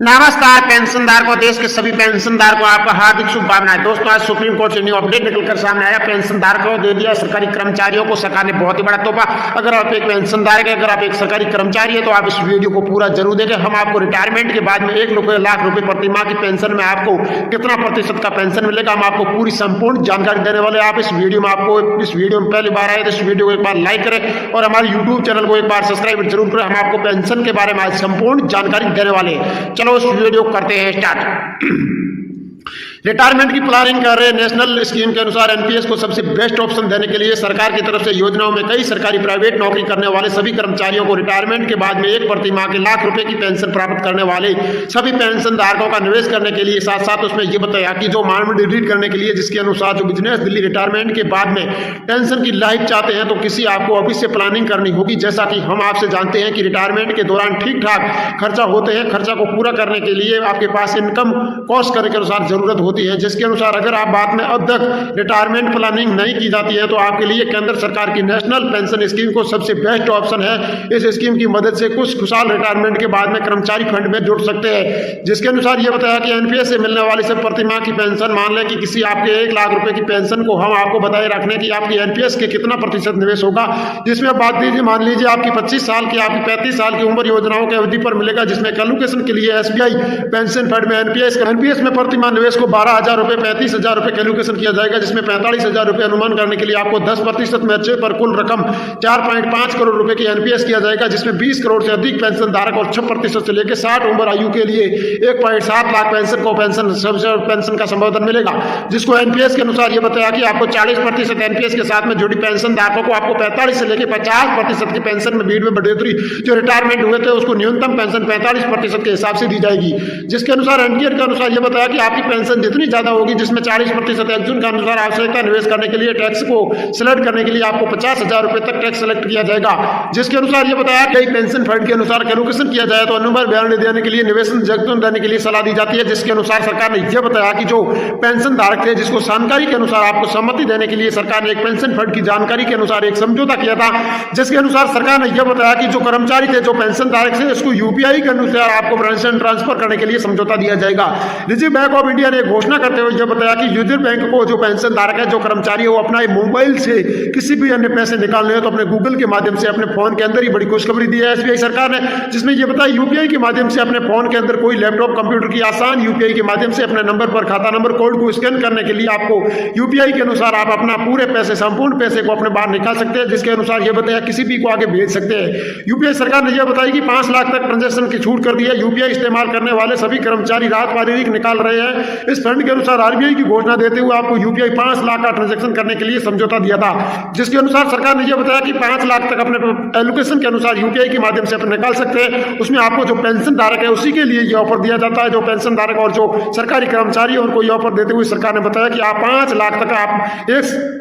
नमस्कार पेंशनधारकों, देश के सभी पेंशनधारकों आपका हार्दिक शुभकामनाएं। दोस्तों, आज सुप्रीम कोर्ट से न्यू अपडेट निकलकर सामने आया। पेंशनधारकों को दे दिया सरकारी कर्मचारियों को सरकार ने बहुत ही बड़ा तोहफा। अगर आप एक पेंशनधारक है, अगर आप एक सरकारी कर्मचारी है, तो आप इस वीडियो को पूरा जरूर देखें। हम आपको रिटायरमेंट के बाद में 1 लाख रुपए प्रति माह की पेंशन में आपको कितना प्रतिशत का पेंशन मिलेगा, हम आपको पूरी संपूर्ण जानकारी देने वाले। आप इस वीडियो में पहली बार आए तो इस वीडियो को एक बार लाइक करें और हमारे यूट्यूब चैनल को एक बार सब्सक्राइब जरूर करें। हम आपको पेंशन के बारे में आज संपूर्ण जानकारी देने वाले हैं। चलो इस वीडियो करते हैं स्टार्ट। रिटायरमेंट की प्लानिंग कर रहे नेशनल स्कीम के अनुसार एनपीएस को सबसे बेस्ट ऑप्शन देने के लिए सरकार की तरफ से योजनाओं में कई सरकारी प्राइवेट नौकरी करने वाले सभी कर्मचारियों को रिटायरमेंट के बाद में 1 प्रति माह के लाख रुपए की पेंशन प्राप्त करने वाले सभी पेंशन धारकों का निवेश करने के लिए साथ साथ उसमें यह बताया कि जो मानव डिलीट करने के लिए, जिसके अनुसार जो बिजनेस दिल्ली रिटायरमेंट के बाद में पेंशन की लाइफ चाहते हैं तो किसी आपको अभी से प्लानिंग करनी होगी। जैसा कि हम आपसे जानते हैं कि रिटायरमेंट के दौरान ठीक ठाक खर्चा होते हैं। खर्चा को पूरा करने के लिए आपके पास इनकम कॉस्ट करने के अनुसार जरूरत होती है, जिसके अनुसार अगर आप बाद में अब तक रिटायरमेंट प्लानिंग नहीं की जाती है तो आपके लिए केंद्र सरकार की नेशनल पेंशन स्कीम को सबसे बेस्ट ऑप्शन है। इस स्कीम की मदद से कुछ खुशहाल रिटायरमेंट के बाद में कर्मचारी फंड में जुड़ सकते हैं। जिसके अनुसार यह बताया कि एनपीएस से मिलने वाली सब प्रति माह की पेंशन, मान लें कि किसी आपके 1 लाख रुपए की पेंशन को हम आपको बताए रखने की आपकी एनपीएस के कितना प्रतिशत निवेश होगा, जिसमें आप बात दीजिए, मान लीजिए आपकी 25 साल की, आपकी 35 साल की उम्र योजनाओं की अवधि पर मिलेगा, जिसमें कैलकुलेशन के लिए एसबीआई पेंशन फंड में एनपीएस में प्रति माह निवेश को 12,000 रुपए 35,000 रुपए कैलकुलेशन किया जाएगा, जिसमें 45,000 रुपए अनुमान करने के लिए आपको 10% मैचे पर कुल रकम 4.5 करोड़ रुपए की एनपीएस किया जाएगा, जिसमें 20 करोड़ से अधिक पेंशन धारक और 6% से लेकर 60 उम्र आयु के लिए 1.7 लाख पेंशन को पेंशन का संबोधन मिलेगा। जिसको एनपीएस के अनुसार यह बताया कि आपको 40% एनपीएस के साथ में जुड़ी पेंशन धारकों को आपको 45 से लेकर 50% की पेंशन में भीड़ में बढ़ोतरी, जो रिटायरमेंट हुए थे उसको न्यूनतम पेंशन 45% के हिसाब से दी जाएगी। जिसके अनुसार एनडीए के अनुसार यह बताया कि आपकी पेंशन जितनी ज्यादा होगी, जिसमें 40% एक्जून के अनुसार आवश्यकता निवेश करने के लिए टैक्स को सिलेक्ट करने के लिए आपको 50,000 रुपए तक टैक्स सिलेक्ट किया जाएगा। जिसके अनुसार यह बताया कि पेंशन फंड के अनुसार कैलकुलेशन किया जाए तो अनुमान बयान देने के लिए निवेशन जगतन देने के लिए सलाह दी जाती है। जिसके अनुसार सरकार ने यह बताया कि जो पेंशन धारक थे जिसको जानकारी के अनुसार आपको सहमति देने के लिए सरकार ने एक पेंशन फंड की जानकारी के अनुसार एक समझौता किया था। जिसके अनुसार सरकार ने यह बताया कि जो कर्मचारी थे, जो पेंशन धारक थे, इसको यूपीआई के अनुसार आपको पेंशन ट्रांसफर करने के लिए समझौता दिया जाएगा। रिजर्व बैंक ऑफ इंडिया ने घोषणा करते हुए यह बताया कि यूनियन बैंक को जो पेंशन धारक है, जो कर्मचारी है, वो अपना मोबाइल से किसी भी अन्य पैसे निकालने हो तो अपने गूगल के माध्यम से अपने फोन के अंदर ही बड़ी खुशखबरी दी है एसबीआई सरकार ने, जिसमें यह बताया यूपीआई के माध्यम से अपने फोन के अंदर कोई लैपटॉप कंप्यूटर की आसान यूपीआई के माध्यम से अपने नंबर पर खाता नंबर कोड को स्कैन करने के लिए आपको यूपीआई के अनुसार आप अपना पूरे पैसे, संपूर्ण पैसे को अपने बाहर निकाल सकते हैं। जिसके अनुसार यह बताया किसी भी को आगे भेज सकते हैं। यूपीआई सरकार ने यह बताया कि 5 लाख तक ट्रांजेक्शन की छूट कर दी है। यूपीआई इस्तेमाल करने वाले सभी कर्मचारी राहत पारिश्रमिक निकाल रहे हैं। इस फंड के अनुसार आरबीआई की घोषणा देते हुए आपको यूपीआई 5 लाख का ट्रांजेक्शन करने के लिए समझौता दिया था। जिसके अनुसार सरकार ने यह बताया कि 5 लाख तक अपने एलोकेशन के अनुसार यूपीआई के माध्यम से अपने निकाल सकते हैं। उसमें आपको जो पेंशन धारक है उसी के लिए यह ऑफर दिया जाता है। जो पेंशन धारक और जो सरकारी कर्मचारी है उनको यह ऑफर देते हुए सरकार ने बताया कि आप 5 लाख तक आप एक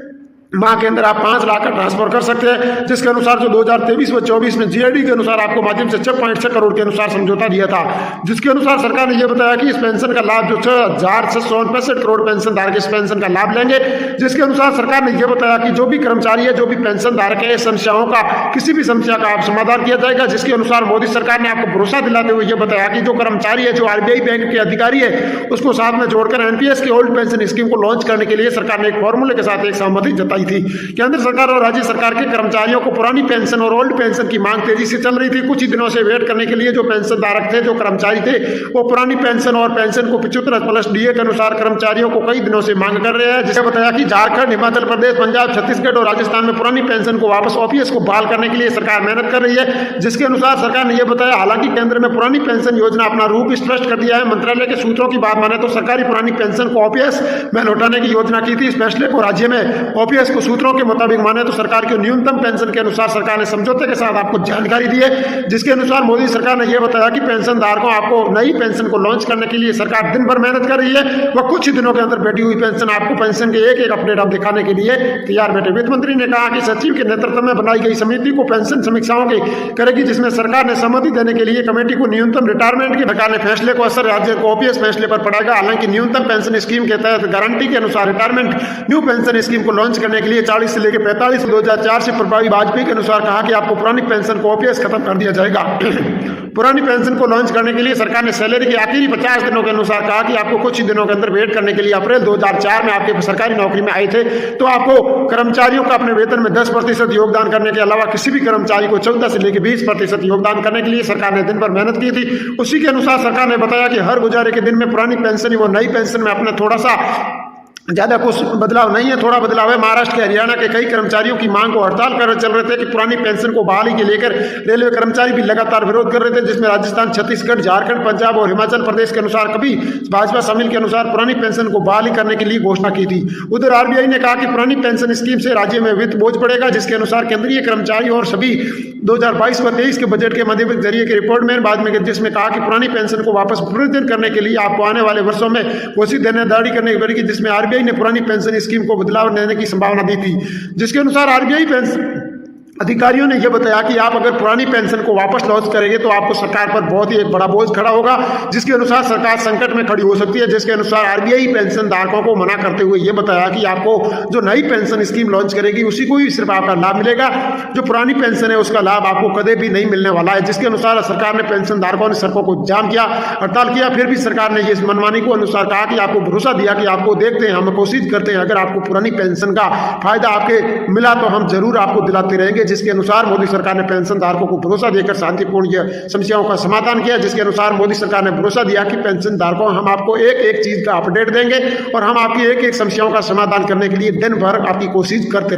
माह के अंदर आप 5 लाख का ट्रांसफर कर सकते हैं। जिसके अनुसार जो 2023 व 24 में जीआईडी के अनुसार आपको माध्यम से 6.6 करोड़ के अनुसार समझौता दिया था। जिसके अनुसार सरकार ने यह बताया कि इस पेंशन का लाभ जो 6,665 करोड़ पेंशन धारक इस पेंशन का लाभ लेंगे। जिसके अनुसार सरकार ने यह बताया कि जो भी कर्मचारी है, जो भी पेंशन धारक है, समस्याओं का किसी भी समस्या का आप समाधान किया जाएगा। जिसके अनुसार मोदी सरकार ने आपको भरोसा दिलाते हुए यह बताया कि जो कर्मचारी है, जो आरबीआई बैंक के अधिकारी है, उसको साथ में जोड़कर एनपीएस की ओल्ड पेंशन स्कीम को लॉन्च करने के लिए सरकार ने एक फॉर्मूले के साथ एक सहमति जताई थी। केंद्र सरकार और राज्य सरकार के कर्मचारियों को पुरानी पेंशन और ओल्ड पेंशन की मांग तेजी से चल रही थी। कुछ ही दिनों से वेट करने के लिए जो पेंशन धारक थे, जो कर्मचारी थे, वो पुरानी पेंशन और पेंशन को 75+ डीए के अनुसार कर्मचारियों को कई दिनों से मांग कर रहे हैं। जिसे बताया कि झारखंड, हिमाचल प्रदेश, पंजाब, छत्तीसगढ़ और राजस्थान में पुरानी पेंशन को वापस ओपीएस को बहाल करने के लिए सरकार मेहनत कर रही है। जिसके अनुसार सरकार ने यह बताया, हालांकि केंद्र में पुरानी पेंशन योजना अपना रूप स्पष्ट कर दिया है। मंत्रालय के सूत्रों की बात माने तो सरकारी पुरानी पेंशन को ओपीएस में लौटाने की योजना की थी। इस फैसले को राज्य में ओपीएस को सूत्रों के मुताबिक माने तो सरकार के न्यूनतम पेंशन के अनुसार सरकार ने समझौते के साथ आपको जानकारी दी है। जिसके अनुसार मोदी सरकार ने यह बताया कि पेंशन धारकों आपको नई पेंशन को लॉन्च करने के लिए सरकार दिन भर मेहनत कर रही है। वह कुछ ही दिनों के अंदर बैठी हुई पेंशन आपको पेंशन के एक अपडेट आप दिखाने के लिए तैयार बैठे। वित्त मंत्री ने कहा कि सचिव के नेतृत्व में बनाई गई समिति को पेंशन समीक्षाओं की करेगी, जिसमें सरकार ने सहमति देने के लिए कमेटी को न्यूनतम रिटायरमेंट की सरकार ने फैसले को असर राज्य को ओपीएस फैसले पर पड़ेगा। हालांकि न्यूनतम पेंशन स्कीम के तहत गारंटी के अनुसार रिटायरमेंट न्यू पेंशन स्कीम को लॉन्च करने करने के लिए 40 से लेकर 45 2004 से प्रभावी वाजपेयी के अनुसार कहा कि आपको पुरानी पेंशन को ओपीएस खत्म कर दिया जाएगा। पुरानी पेंशन को लॉन्च करने के लिए सरकार ने सैलरी के आखिरी 50 दिनों के अनुसार कहा कि आपको कुछ ही दिनों के अंदर वेट करने के लिए अप्रैल 2004 में आपके सरकारी नौकरी में आए थे तो आपको कर्मचारियों का अपने वेतन में 10% योगदान करने के अलावा किसी भी कर्मचारी को 14 से लेकर 20% योगदान करने के लिए सरकार ने दिन भर मेहनत की थी। उसी के अनुसार सरकार ने बताया कि हर गुजारे के दिन में पुरानी पेंशन वो नई पेंशन में अपना थोड़ा सा ज्यादा कुछ बदलाव नहीं है, थोड़ा बदलाव है। महाराष्ट्र के हरियाणा के कई कर्मचारियों की मांग को हड़ताल कर चल रहे थे कि पुरानी पेंशन को बहाली के लेकर रेलवे कर्मचारी भी लगातार विरोध कर रहे थे, जिसमें राजस्थान, छत्तीसगढ़, झारखंड, पंजाब और हिमाचल प्रदेश के अनुसार कभी भाजपा शामिल के अनुसार पुरानी पेंशन को बहाली करने के लिए घोषणा की थी। उधर आरबीआई ने कहा कि पुरानी पेंशन स्कीम से राज्य में वित्त बोझ पड़ेगा, जिसके अनुसार केंद्रीय कर्मचारी और सभी 2022 व 23 के बजट के माध्यम के जरिए के रिपोर्ट में बाद में जिसमें कहा कि पुरानी पेंशन को वापस पुनर्जीवन करने के लिए आपको आने वाले वर्षों में घोषित देनदारी करनी पड़ेगी, जिसमें आरबीआई ने पुरानी पेंशन स्कीम को बदलाव देने की संभावना दी थी। जिसके अनुसार आरबीआई पेंशन अधिकारियों ने यह बताया कि आप अगर पुरानी पेंशन को वापस लॉन्च करेंगे तो आपको सरकार पर बहुत ही एक बड़ा बोझ खड़ा होगा, जिसके अनुसार सरकार संकट में खड़ी हो सकती है। जिसके अनुसार आरबीआई पेंशन धारकों को मना करते हुए यह बताया कि आपको जो नई पेंशन स्कीम लॉन्च करेगी उसी को ही सिर्फ आपका लाभ मिलेगा, जो पुरानी पेंशन है उसका लाभ आपको कभी भी नहीं मिलने वाला है। जिसके अनुसार सरकार ने पेंशन धारकों ने सड़कों को जाम किया, हड़ताल किया, फिर भी सरकार ने इस मनमानी को अनुसार कहा कि आपको भरोसा दिया कि आपको देखते हैं, हम कोशिश करते हैं, अगर आपको पुरानी पेंशन का फायदा आपके मिला तो हम जरूर आपको दिलाते रहेंगे। जिसके अनुसार मोदी सरकार ने पेंशन धारकों को भरोसा देकर शांतिपूर्ण समस्याओं का समाधान किया। जिसके अनुसार मोदी सरकार ने भरोसा दिया कि पेंशन धारकों हम आपको एक एक चीज का अपडेट देंगे और हम आपकी एक एक समस्याओं का समाधान करने के लिए दिन भर आपकी कोशिश करते